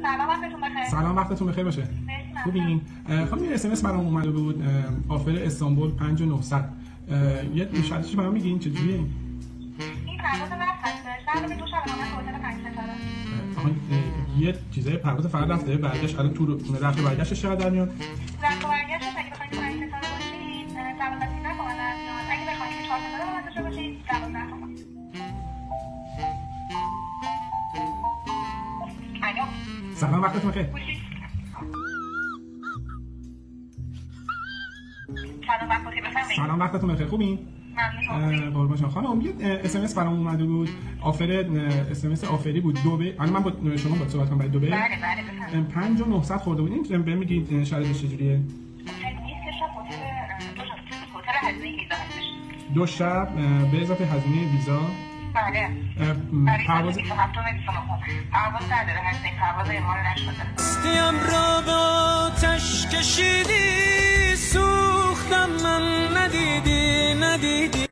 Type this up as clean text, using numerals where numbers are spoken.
سلام وقتتون بخیر. سلام وقتتون بخیر باشه. خوبین؟ خب یه اس ام اس برام اومده بود آفر استانبول 5900. یه شرطش برام میگین چجوریه؟ این پرواز من هست. به دو شب من هتل 5 ستاره. آها یه چیزای پرواز فردا رفته برگشت الان تو رفت برگشتش چقدر در میاد؟ رفت و برگشتش اگه بخواید 5 ستاره باشید 12 تومن در میاد. اگه بخواید 4 ستاره داشته باشید 12 تومن. سلام وقتتون بخیر. سلام وقتتون بخیر. خوبین؟ ممنون. قربان شما. خانم یه اس ام اس برام اومده بود آفر اس ام اس آفری بود دبی. الان من با شما با صحبت کنم برای دبی. بله بفرمایید. 5900 خورده بود. این بهم میگید شرایطش چجوریه؟ دو شب به اضافه هزینه ویزا. بله. پرواز نداره هزینه پرواز اعمال نشده. استیم را با آتش کشیدی سوختم من ندیدی